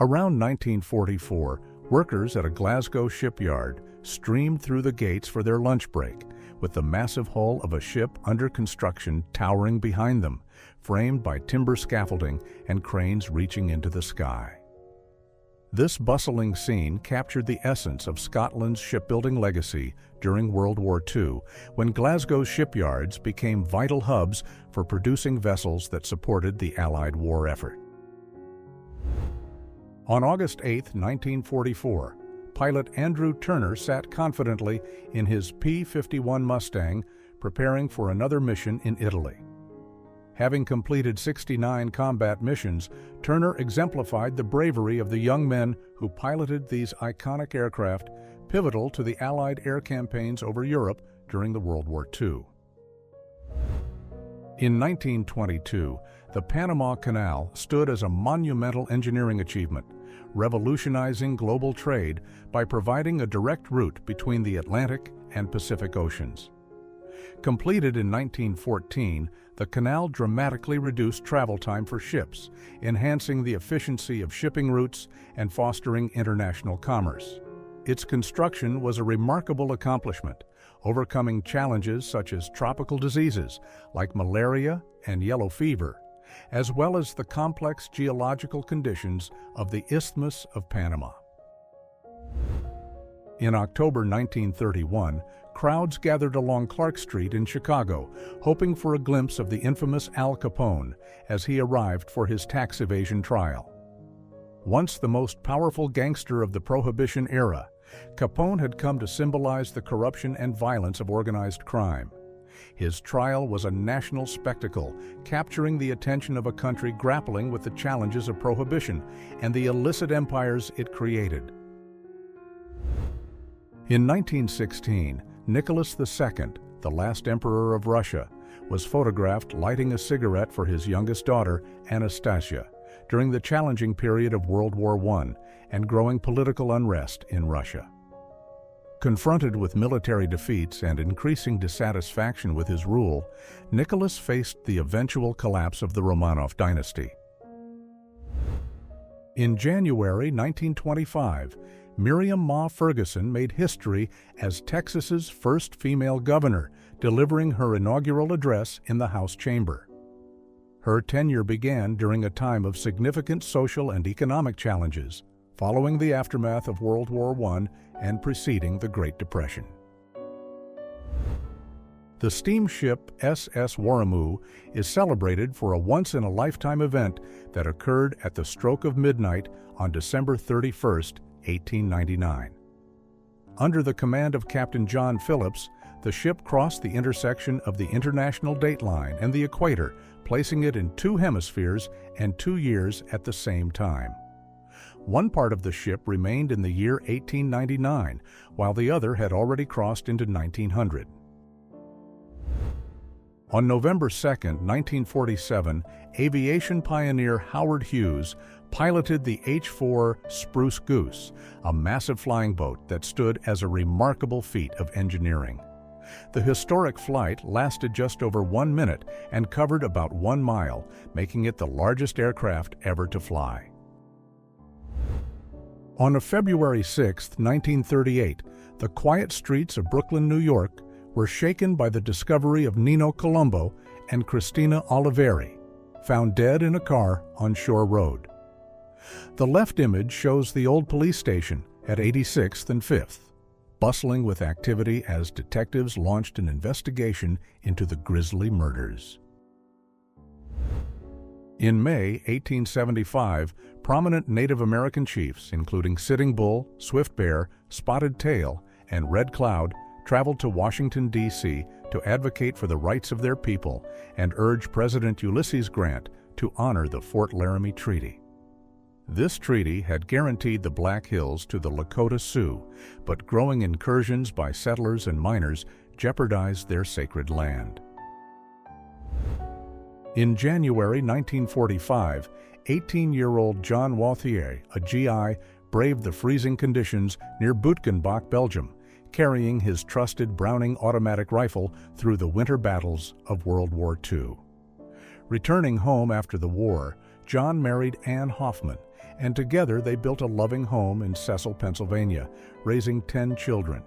Around 1944, workers at a Glasgow shipyard streamed through the gates for their lunch break, with the massive hull of a ship under construction towering behind them, framed by timber scaffolding and cranes reaching into the sky. This bustling scene captured the essence of Scotland's shipbuilding legacy during World War II, when Glasgow's shipyards became vital hubs for producing vessels that supported the Allied war effort. On August 8, 1944, pilot Andrew Turner sat confidently in his P-51 Mustang, preparing for another mission in Italy. Having completed 69 combat missions, Turner exemplified the bravery of the young men who piloted these iconic aircraft, pivotal to the Allied air campaigns over Europe during the World War II. In 1922, the Panama Canal stood as a monumental engineering achievement, revolutionizing global trade by providing a direct route between the Atlantic and Pacific Oceans. Completed in 1914, the canal dramatically reduced travel time for ships, enhancing the efficiency of shipping routes and fostering international commerce. Its construction was a remarkable accomplishment, overcoming challenges such as tropical diseases like malaria and yellow fever, as well as the complex geological conditions of the Isthmus of Panama. In October 1931, crowds gathered along Clark Street in Chicago, hoping for a glimpse of the infamous Al Capone as he arrived for his tax evasion trial. Once the most powerful gangster of the Prohibition era, Capone had come to symbolize the corruption and violence of organized crime. His trial was a national spectacle, capturing the attention of a country grappling with the challenges of prohibition and the illicit empires it created. In 1916, Nicholas II, the last emperor of Russia, was photographed lighting a cigarette for his youngest daughter, Anastasia, during the challenging period of World War I and growing political unrest in Russia. Confronted with military defeats and increasing dissatisfaction with his rule, Nicholas faced the eventual collapse of the Romanov dynasty. In January 1925, Miriam Ma Ferguson made history as Texas's first female governor, delivering her inaugural address in the House chamber. Her tenure began during a time of significant social and economic challenges, following the aftermath of World War I and preceding the Great Depression. The steamship SS Warramoo is celebrated for a once-in-a-lifetime event that occurred at the stroke of midnight on December 31, 1899. Under the command of Captain John Phillips, the ship crossed the intersection of the International Dateline and the Equator, placing it in 2 hemispheres and 2 years at the same time. One part of the ship remained in the year 1899, while the other had already crossed into 1900. On November 2, 1947, aviation pioneer Howard Hughes piloted the H-4 Spruce Goose, a massive flying boat that stood as a remarkable feat of engineering. The historic flight lasted just over 1 minute and covered about 1 mile, making it the largest aircraft ever to fly. On February 6, 1938, the quiet streets of Brooklyn, New York, were shaken by the discovery of Nino Colombo and Christina Oliveri, found dead in a car on Shore Road. The left image shows the old police station at 86th and 5th, bustling with activity as detectives launched an investigation into the grisly murders. In May 1875, prominent Native American chiefs, including Sitting Bull, Swift Bear, Spotted Tail, and Red Cloud, traveled to Washington, D.C. to advocate for the rights of their people and urge President Ulysses Grant to honor the Fort Laramie Treaty. This treaty had guaranteed the Black Hills to the Lakota Sioux, but growing incursions by settlers and miners jeopardized their sacred land. In January 1945, 18-year-old John Wathier, a GI, braved the freezing conditions near Bootgenbach, Belgium, carrying his trusted Browning automatic rifle through the winter battles of World War II. Returning home after the war, John married Anne Hoffman and together they built a loving home in Cecil, Pennsylvania, raising 10 children.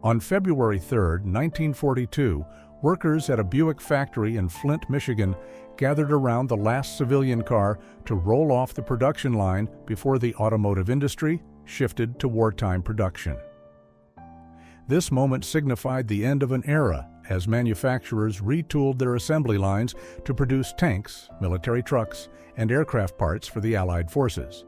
On February 3, 1942, workers at a Buick factory in Flint, Michigan, gathered around the last civilian car to roll off the production line before the automotive industry shifted to wartime production. This moment signified the end of an era as manufacturers retooled their assembly lines to produce tanks, military trucks, and aircraft parts for the Allied forces.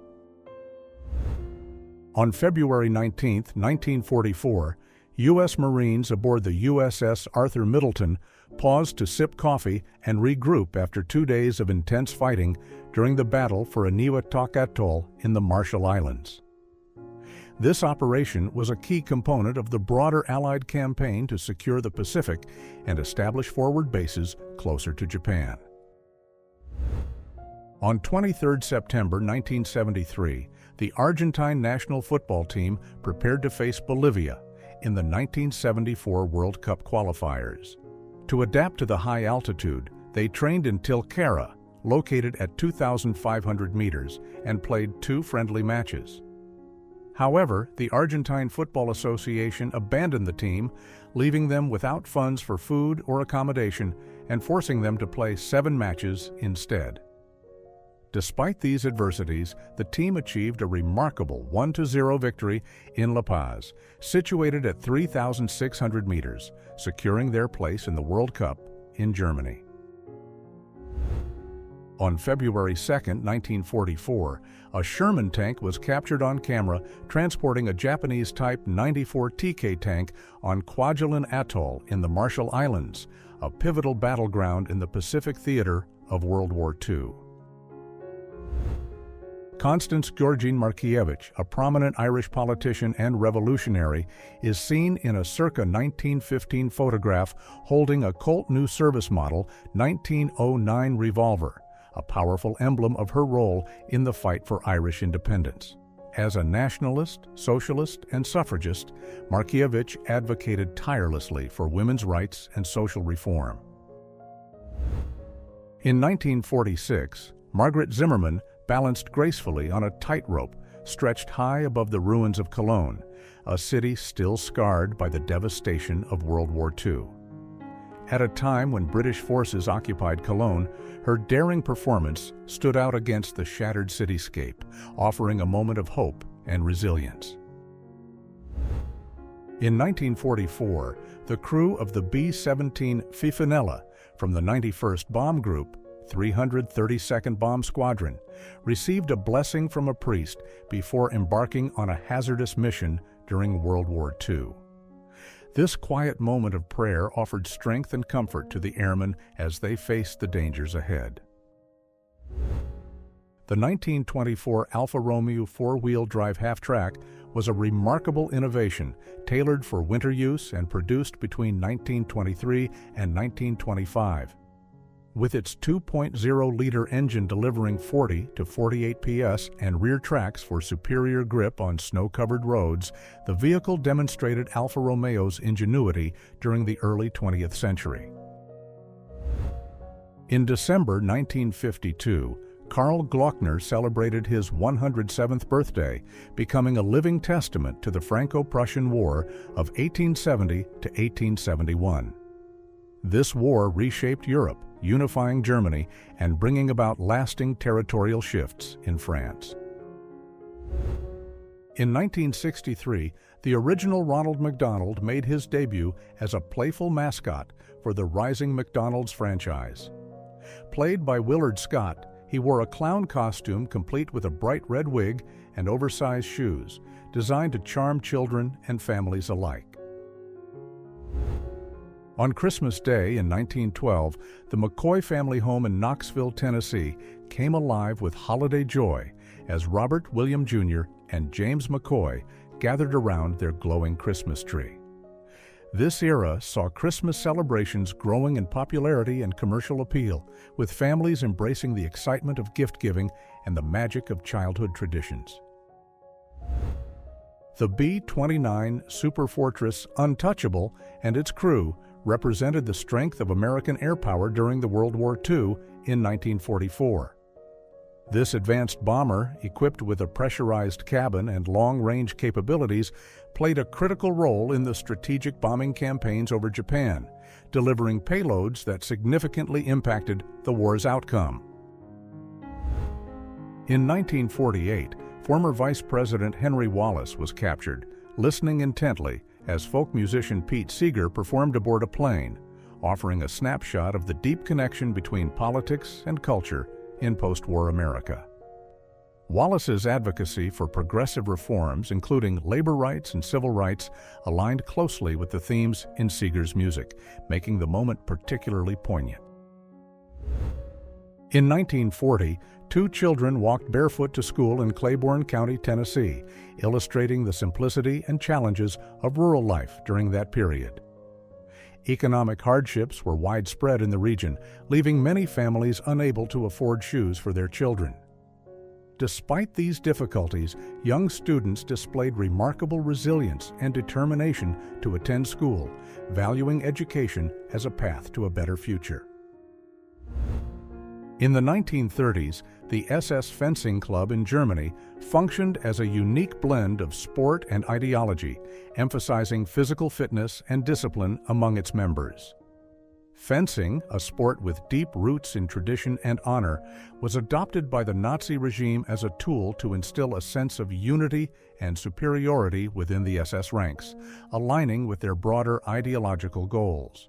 On February 19, 1944, U.S. Marines aboard the USS Arthur Middleton paused to sip coffee and regroup after 2 days of intense fighting during the battle for Eniwetok Atoll in the Marshall Islands. This operation was a key component of the broader Allied campaign to secure the Pacific and establish forward bases closer to Japan. On 23 September 1973, the Argentine national football team prepared to face Bolivia in the 1974 World Cup qualifiers. To adapt to the high altitude, they trained in Tilcara, located at 2,500 meters, and played 2 friendly matches. However, the Argentine Football Association abandoned the team, leaving them without funds for food or accommodation and forcing them to play 7 matches instead. Despite these adversities, the team achieved a remarkable 1-0 victory in La Paz, situated at 3,600 meters, securing their place in the World Cup in Germany. On February 2, 1944, a Sherman tank was captured on camera transporting a Japanese Type 94 TK tank on Kwajalein Atoll in the Marshall Islands, a pivotal battleground in the Pacific theater of World War II. Konstanz Georgine Markievicz, a prominent Irish politician and revolutionary, is seen in a circa 1915 photograph holding a Colt New Service Model 1909 revolver, a powerful emblem of her role in the fight for Irish independence. As a nationalist, socialist, and suffragist, Markievicz advocated tirelessly for women's rights and social reform. In 1946, Margaret Zimmerman balanced gracefully on a tightrope stretched high above the ruins of Cologne, a city still scarred by the devastation of World War II. At a time when British forces occupied Cologne, her daring performance stood out against the shattered cityscape, offering a moment of hope and resilience. In 1944, the crew of the B-17 Fifinella from the 91st Bomb Group, 332nd Bomb Squadron, received a blessing from a priest before embarking on a hazardous mission during World War II. This quiet moment of prayer offered strength and comfort to the airmen as they faced the dangers ahead. The 1924 Alfa Romeo four-wheel drive half-track was a remarkable innovation tailored for winter use and produced between 1923 and 1925. With its 2.0-liter engine delivering 40 to 48 PS and rear tracks for superior grip on snow-covered roads, the vehicle demonstrated Alfa Romeo's ingenuity during the early 20th century. In December 1952, Karl Glockner celebrated his 107th birthday, becoming a living testament to the Franco-Prussian War of 1870 to 1871. This war reshaped Europe, unifying Germany and bringing about lasting territorial shifts in France. In 1963, the original Ronald McDonald made his debut as a playful mascot for the rising McDonald's franchise. Played by Willard Scott, he wore a clown costume complete with a bright red wig and oversized shoes, designed to charm children and families alike. On Christmas Day in 1912, the McCoy family home in Knoxville, Tennessee, came alive with holiday joy as Robert William Jr. and James McCoy gathered around their glowing Christmas tree. This era saw Christmas celebrations growing in popularity and commercial appeal, with families embracing the excitement of gift-giving and the magic of childhood traditions. The B-29 Superfortress Untouchable and its crew represented the strength of American air power during the World War II in 1944. This advanced bomber, equipped with a pressurized cabin and long-range capabilities, played a critical role in the strategic bombing campaigns over Japan, delivering payloads that significantly impacted the war's outcome. In 1948, former Vice President Henry Wallace was captured, listening intently as folk musician Pete Seeger performed aboard a plane, offering a snapshot of the deep connection between politics and culture in post-war America. Wallace's advocacy for progressive reforms, including labor rights and civil rights, aligned closely with the themes in Seeger's music, making the moment particularly poignant. In 1940, 2 children walked barefoot to school in Claiborne County, Tennessee, illustrating the simplicity and challenges of rural life during that period. Economic hardships were widespread in the region, leaving many families unable to afford shoes for their children. Despite these difficulties, young students displayed remarkable resilience and determination to attend school, valuing education as a path to a better future. In the 1930s, the SS Fencing Club in Germany functioned as a unique blend of sport and ideology, emphasizing physical fitness and discipline among its members. Fencing, a sport with deep roots in tradition and honor, was adopted by the Nazi regime as a tool to instill a sense of unity and superiority within the SS ranks, aligning with their broader ideological goals.